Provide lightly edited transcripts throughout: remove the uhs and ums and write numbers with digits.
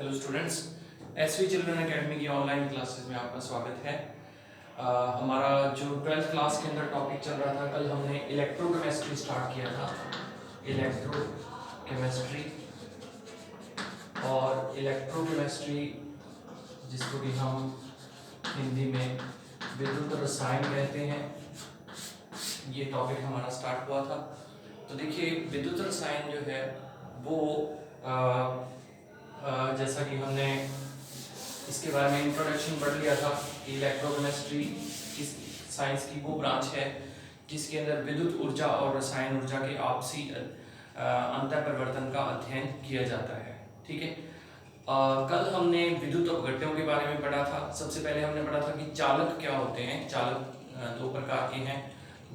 Hello students, SV children academy की online classes में आपका स्वागत है। हमारा जो 12th क्लास के अंदर टॉपिक चल रहा था, कल हमने इलेक्ट्रोकेमिस्ट्री स्टार्ट किया था। इलेक्ट्रोकेमिस्ट्री और इलेक्ट्रोकेमिस्ट्री जिसको कि हम हिंदी में विद्युत रसायन कहते हैं, ये टॉपिक हमारा स्टार्ट हुआ था। तो देखिए, विद्युत रसायन जो है वो जैसा कि हमने इसके बारे में इंट्रोडक्शन पढ़ लिया था कि इलेक्ट्रोकेमिस्ट्री किस साइंस की वो ब्रांच है जिसके अंदर विद्युत ऊर्जा और रसायन ऊर्जा के आपसी अंतर परिवर्तन का अध्ययन किया जाता है। ठीक है, कल हमने विद्युत अपघट्यों के बारे में पढ़ा था। सबसे पहले हमने पढ़ा था कि चालक क्या होते हैं। चालक दो प्रकार के हैं,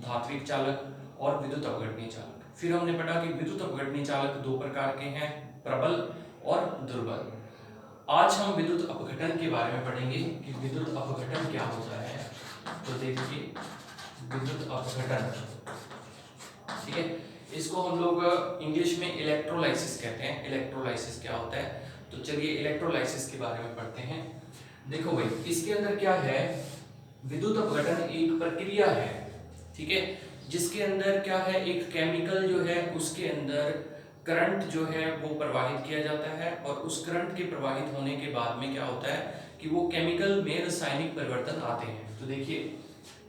धात्विक चालक और विद्युत अपघटनीय चालक। फिर हमने पढ़ा कि विद्युत अपघटनीय चालक दो प्रकार के हैं, प्रबल और दुर्बल। आज हम विद्युत अपघटन के बारे में पढ़ेंगे कि विद्युत अपघटन क्या होता है। तो देखिए, विद्युत अपघटन, ठीक है, इसको हम लोग इंग्लिश में इलेक्ट्रोलाइसिस कहते हैं। इलेक्ट्रोलाइसिस क्या होता है, तो चलिए इलेक्ट्रोलाइसिस के बारे में पढ़ते हैं। देखो भाई, इसके अंदर क्या है, विद्युत अपघटन एक प्रक्रिया है, ठीक है, जिसके अंदर क्या है, एक केमिकल जो है उसके अंदर करंट जो है वो प्रवाहित किया जाता है और उस करंट के प्रवाहित होने के बाद में क्या होता है कि वो केमिकल में रासायनिक परिवर्तन आते हैं। तो देखिए,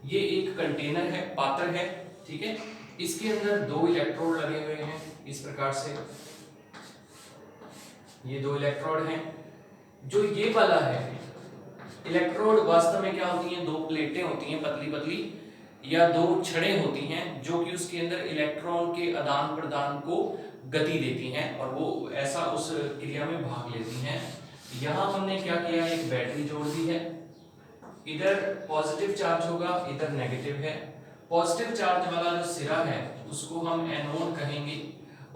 ये एक कंटेनर है, पात्र है, ठीक है, इसके अंदर दो इलेक्ट्रोड लगे हुए हैं इस प्रकार से। ये दो इलेक्ट्रोड हैं। जो ये वाला है इलेक्ट्रोड, वास्तव में क्या होती हैं, दो प्लेटें होती हैं पतली पतली, या दो छड़ें होती हैं जो कि उसके अंदर इलेक्ट्रॉन के आदान प्रदान को गति देती हैं और वो ऐसा उस क्रिया में भाग लेती हैं। यहाँ हमने क्या किया है, एक बैटरी जोड़ दी है। इधर पॉजिटिव चार्ज होगा, इधर नेगेटिव है। पॉजिटिव चार्ज वाला जो सिरा है उसको हम एनोड कहेंगे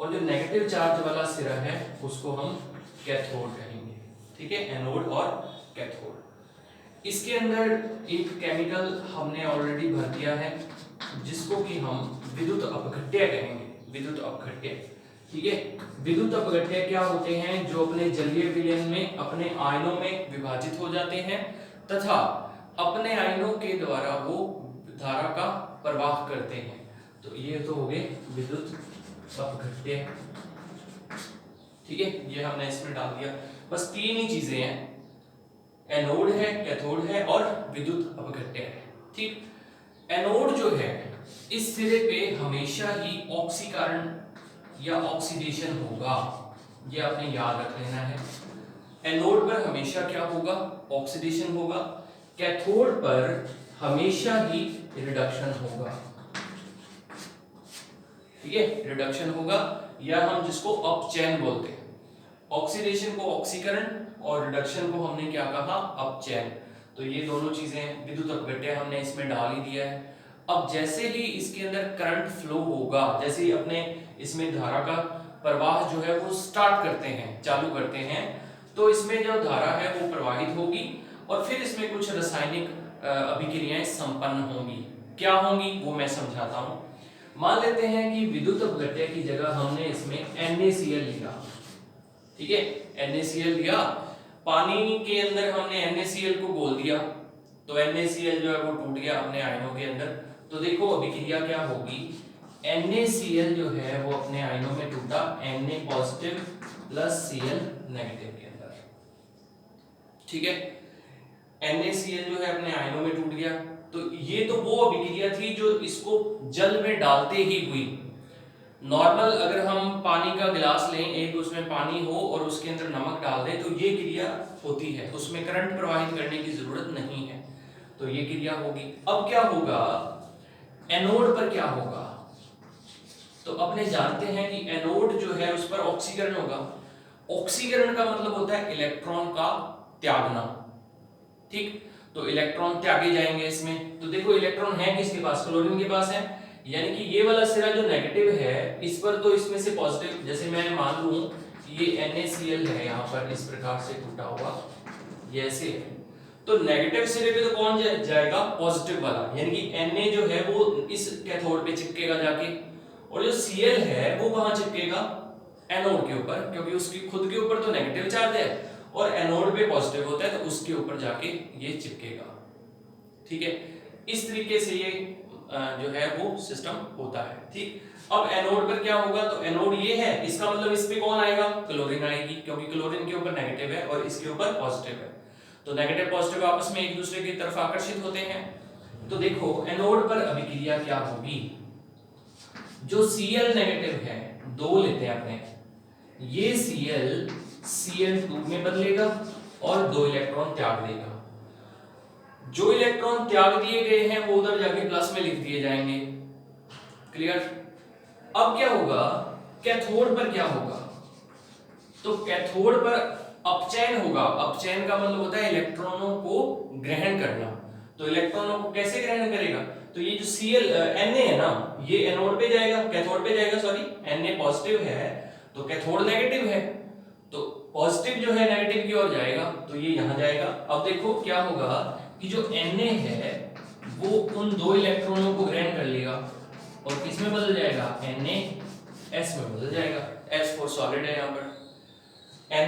और जो नेगेटिव चार्ज वाला सिरा है उसको हम कैथोड कहेंगे। ठीक है, एनोड और कैथोड। इसके अंदर एक केमिकल हमने ऑलरेडी भर दिया है जिसको कि हम विद्युत अपघट्य कहेंगे। विद्युत अपघट्य, ठीक है। विद्युत अपघट्य क्या होते हैं, जो अपने जलीय विलयन में अपने आयनों में विभाजित हो जाते हैं तथा अपने आयनों के द्वारा वो धारा का प्रवाह करते हैं। तो ये तो हो गए विद्युत अपघट्य, ठीक है, ये हमने इसमें डाल दिया। बस तीन ही चीजें हैं, एनोड है, कैथोड है और विद्युत अपघट्य है। ठीक, एनोड जो है इस सिरे पे हमेशा ही ऑक्सीकरण या ऑक्सीडेशन होगा, ये आपने याद रख लेना है। एनोड पर हमेशा क्या होगा, ऑक्सीडेशन होगा। कैथोड पर हमेशा ही रिडक्शन होगा, ठीक है, रिडक्शन होगा, या हम जिसको अपचयन बोलते हैं। ऑक्सीडेशन को ऑक्सीकरण और रिडक्शन को हमने क्या कहा, अपचयन। तो ये दोनों चीजें विद्युत अपघट्य हमने इसमें डाल ही दिया है। अब जैसे ही इसके अंदर करंट फ्लो होगा, जैसे ही अपने इसमें धारा का प्रवाह जो है वो स्टार्ट करते हैं, चालू करते हैं, तो इसमें जो धारा है वो प्रवाहित होगी और फिर इसमें कुछ रासायनिक अभिक्रियाएं संपन्न होंगी। क्या होंगी वो मैं समझाता हूं। मान लेते हैं कि विद्युत अपघट्य की जगह हमने इसमें NaCl लिया, ठीक है, NaCl लिया, पानी के अंदर हमने NaCl को घोल दिया, तो NaCl जो है वो टूट गया अपने आयनों के अंदर। तो देखो अभिक्रिया क्या होगी, NaCl जो है वो अपने आयनों में टूटा, Na positive plus Cl negative के अंदर, ठीक है, NaCl जो है अपने आयनों में टूट गया। तो ये तो वो अभिक्रिया थी जो इसको जल में डालते ही हुई। नॉर्मल अगर हम पानी का गिलास लें, एक उसमें पानी हो और उसके अंदर नमक डाल दें, तो ये क्रिया होती है, उसमें करंट प्रवाहित करने की जरूरत नहीं है, तो ये क्रिया होगी। अब क्या होगा, एनोड पर क्या होगा, तो अपने जानते हैं कि एनोड जो है उस पर ऑक्सीकरण होगा। ऑक्सीकरण का मतलब होता है इलेक्ट्रॉन का त्यागना, ठीक, तो इलेक्ट्रॉन त्यागे जाएंगे इसमें। तो देखो इलेक्ट्रॉन है किसके पास, क्लोरीन के पास है, यानी कि ये वाला सिरा जो नेगेटिव है इस पर तो इसमें से पॉजिटिव, जैसे मैं मान लूं कि ये NaCl है यहाँ पर इस प्रकार से टूटा हुआ, ये ऐसे है, तो नेगेटिव सिरे पे तो कौन जाएगा, पॉजिटिव वाला, यानी कि Na जो है वो इस कैथोड पे चिपकेगा जाके, और जो Cl है वो कहां चिपकेगा, एनोड के ऊपर, क्योंकि उसकी खुद के ऊपर तो नेगेटिव चार्ज है और एनोड पे पॉजिटिव होता है तो उसके ऊपर जाके ये चिपकेगा। ठीक है, इस तरीके से ये जो है वो सिस्टम होता है। ठीक, अब एनोड पर क्या होगा, तो एनोड ये है, इसका मतलब इस पे कौन आएगा, क्लोरीन आएगी, क्योंकि क्लोरीन के ऊपर नेगेटिव है और इसके ऊपर पॉजिटिव है, तो नेगेटिव पॉजिटिव आपस में एक दूसरे की तरफ आकर्षित होते हैं। तो देखो एनोड पर अभिक्रिया क्या होगी, जो Cl नेगेटिव है, दो लेते हैं अपने, ये Cl Cl2 में बदलेगा और 2 इलेक्ट्रॉन त्याग देगा। जो इलेक्ट्रॉन त्याग दिए गए हैं वो उधर जाके प्लस में लिख दिए जाएंगे। क्लियर? अब क्या होगा, कैथोड पर क्या होगा, तो कैथोड पर अपचयन होगा। अपचयन का मतलब होता है इलेक्ट्रॉनों को ग्रहण करना। तो इलेक्ट्रॉनों को कैसे ग्रहण करेगा, तो ये जो Cl Na है ना, ये एनोड पे जाएगा, कैथोड पे जाएगा, सॉरी Na पॉजिटिव है तो कैथोड नेगेटिव है, तो पॉजिटिव जो है नेगेटिव की ओर जाएगा, तो ये यहां जाएगा। अब देखो क्या होगा कि जो Na है वो उन दो इलेक्ट्रॉनों को ग्रहण कर लेगा और किस में बदल जाएगा, NaS में बदल जाएगा। H4 सॉलिड है यहाँ पर,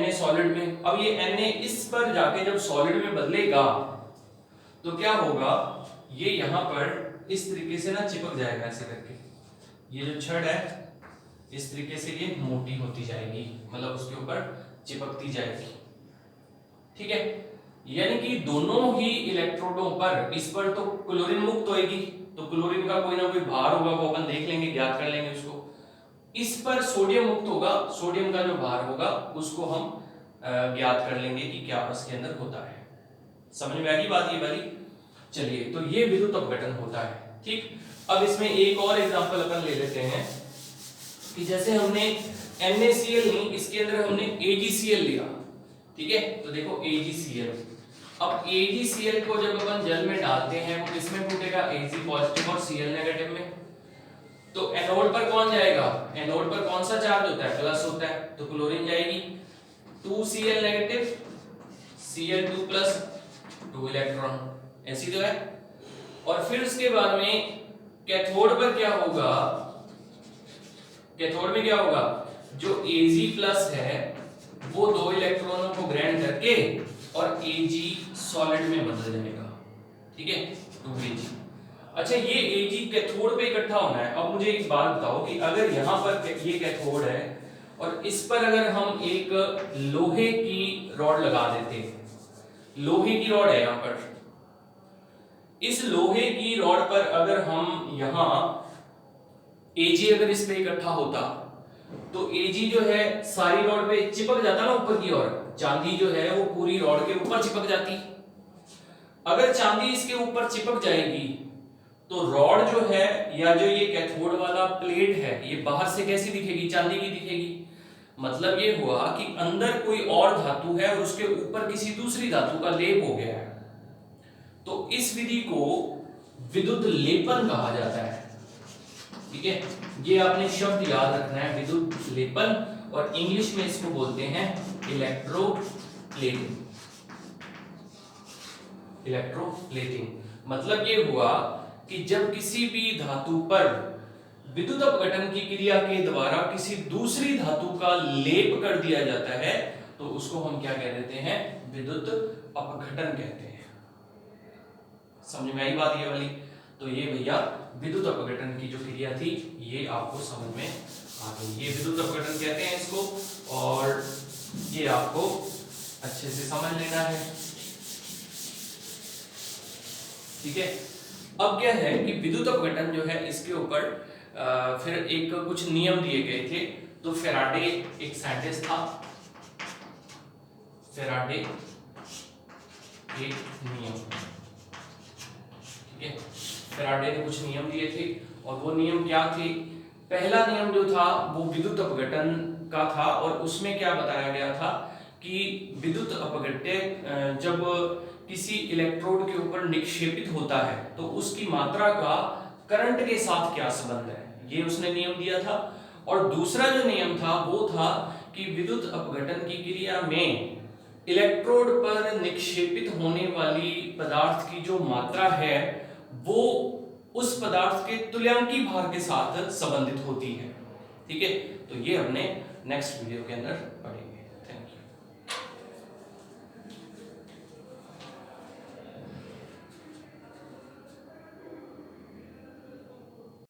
Na सॉलिड में। अब ये Na इस पर जाके जब सॉलिड में बदलेगा तो क्या होगा, ये यहाँ पर इस तरीके से ना चिपक जाएगा ऐसे करके, ये जो छड़ है इस तरीके से ये मोटी होती जाएगी, मतलब उसके ऊपर चिपकती जाएगी। ठीक है, यानी कि दोनों ही इलेक्ट्रोडों पर, इस पर तो क्लोरीन मुक्त होएगी, तो क्लोरीन का कोई ना कोई भार होगा, वो अपन देख लेंगे, ज्ञात कर लेंगे उसको। इस पर सोडियम मुक्त होगा, सोडियम का जो भार होगा उसको हम ज्ञात कर लेंगे कि क्या उसके अंदर होता है। समझ में आ गई बात ये वाली? चलिए, तो ये विद्युत अपघटन होता है। ठीक, अब इसमें एक और एग्जांपल अपन ले लेते हैं कि जैसे हमने NaCl नहीं, इसके अंदर हमने AgCl लिया। ठीक है, तो देखो AgCl, अब AgCl को जब अपन जल में डालते हैं वो किसमें फूटेगा, Ag पॉजिटिव और Cl नेगेटिव में। तो एनोड पर कौन जाएगा, एनोड पर कौन सा चार्ज होता है, प्लस होता है, तो क्लोरीन जाएगी, 2Cl negative Cl2 plus 2 electron, ऐसी तो है। और फिर उसके बाद में कैथोड पर क्या होगा, कैथोड में क्या होगा, जो Ag प्लस है वो 2 इलेक्ट्रॉनों को ग्रहण करके और Ag सॉलिड में बदल जाएगा। ठीक है, 2Ag। अच्छा, ये Ag कैथोड पे इकट्ठा होना है। अब मुझे एक बात बताओ कि अगर यहाँ पर ये कैथोड है और इस पर अगर हम एक लोहे की रॉड लगा देते, लोहे की रॉड है यहाँ पर, इस लोहे की रॉड पर अगर हम यहाँ Ag अगर इस पे इकट्ठा होता तो Ag जो है सारी रॉड पे चिपक जाता ना ऊपर की ओर, चांदी जो है वो पूरी रॉड के ऊपर चिपक जाती। अगर चांदी इसके ऊपर चिपक जाएगी तो रॉड जो है या जो ये कैथोड वाला प्लेट है ये बाहर से कैसी दिखेगी, चांदी की दिखेगी। मतलब ये हुआ कि अंदर कोई और धातु है और उसके ऊपर किसी दूसरी धातु का लेप हो गया है। तो इस विधि को विद्युत लेपन कहा जाता है। ठीक है, ये आपने शब्द याद रखना है, विद्युत लेपन, और इंग्लिश में इसको बोलते हैं इलेक्ट्रोप्लेटिंग। इलेक्ट्रोप्लेटिंग मतलब ये हुआ कि जब किसी भी धातु पर विद्युत अपघटन की क्रिया के द्वारा किसी दूसरी धातु का लेप कर दिया जाता है तो उसको हम क्या कह देते हैं, विद्युत अपघटन कहते हैं। समझ में आई बात ये वाली? तो ये भैया विद्युत अपघटन की जो क्रिया थी ये आपको समझ में आ गई। ये विद्युत अपघटन कहते हैं इसको, और ये आपको अच्छे से समझ लेना है। ठीक है, अब क्या है कि विद्युत अपघटन जो है इसके ऊपर फिर एक कुछ नियम दिए गए थे। तो फेराडे एक साइंटिस्ट था, फेराडे एक नियम, ठीक है, फेराडे ने कुछ नियम दिए थे और वो नियम क्या थे। पहला नियम जो था वो विद्युत अपघटन का था और उसमें क्या बताया गया था कि विद्युत अपघट्य जब किसी इलेक्ट्रोड के ऊपर निक्षेपित होता है तो उसकी मात्रा का करंट के साथ क्या संबंध है, ये उसने नियम दिया था। और दूसरा जो नियम था वो था कि विद्युत अपघटन की क्रिया में इलेक्ट्रोड पर निक्षेपित होने वाली पदार्थ की जो मात्रा है वो उस पदार्थ के तुल्यांकी भार के साथ संबंधित होती है। ठीक है, तो ये हमने नेक्स्ट वीडियो के अंदर